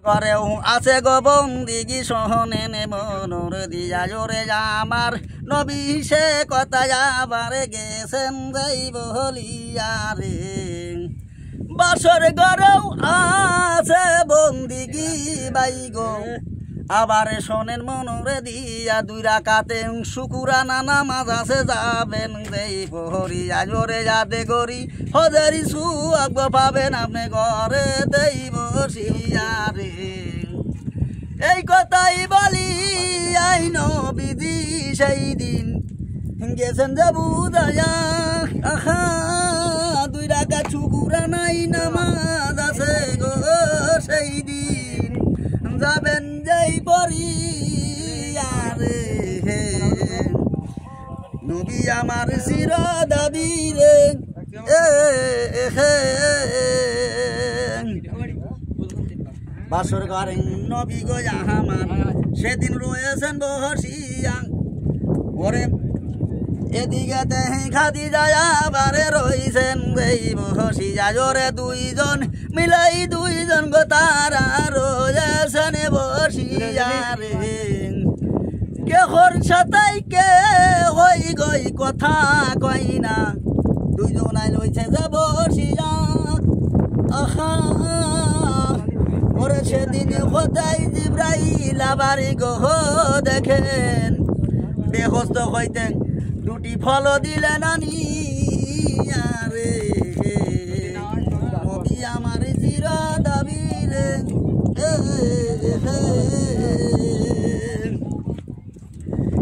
করেও আছে গো বন্দিগি সহনে নে মনোর দিয়া জোরে আমার নবী সে কথা যাবার গেছেন যাইব হলিয়া রে বাসর গরেও আছে বন্দিগি বাই গো আবার শোনেন মনোরে দিয়া দুই রাকাতে শুকুরানা নামাজ আছে যাবেন দেই পহরিয়া জোরে যাতে গরি হজারি সুয়াগ পাবেন আপনি ঘরে দেই বসিয়া রে এই কথাই বলি আই নবীজি সেই দিন গেছেন যে বুঝায়া আহা দুই রাকাত শুকুরানাই নামাজ আছে গো সেই দিন যাবেন যাই পরিয়া রে নবী আমার চির দাবি রে বাসর ঘরে নবী গো আমার সেদিন রয়েছেন বসিয়া ওরে এদিকে দেহি খাদি যায় আবারে রইছেন দেই বসিয়া জোরে দুইজন মিলাই দুইজন গো তারা রয়েছেন বসিয়া রে কে হর সাতাই কে হই গই কথা কই না দুইজনাই লইছে যে বসিয়া আহা ওরে সেদিন খোদাই জিব্রাইল আবারি গো দেখেন বেহস্ত হইতেন দুটি ফল দিলেন আনি আরে নবী আমার চির দাবি রে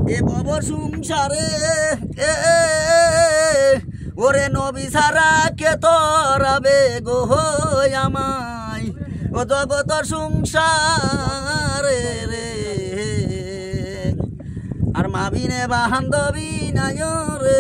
এ বব সংসারে ওরে নবী সারা কে তরাবে গো আমায় ও জগতর সংসারে রে আর মাবিনে বান্ধবী নাই রে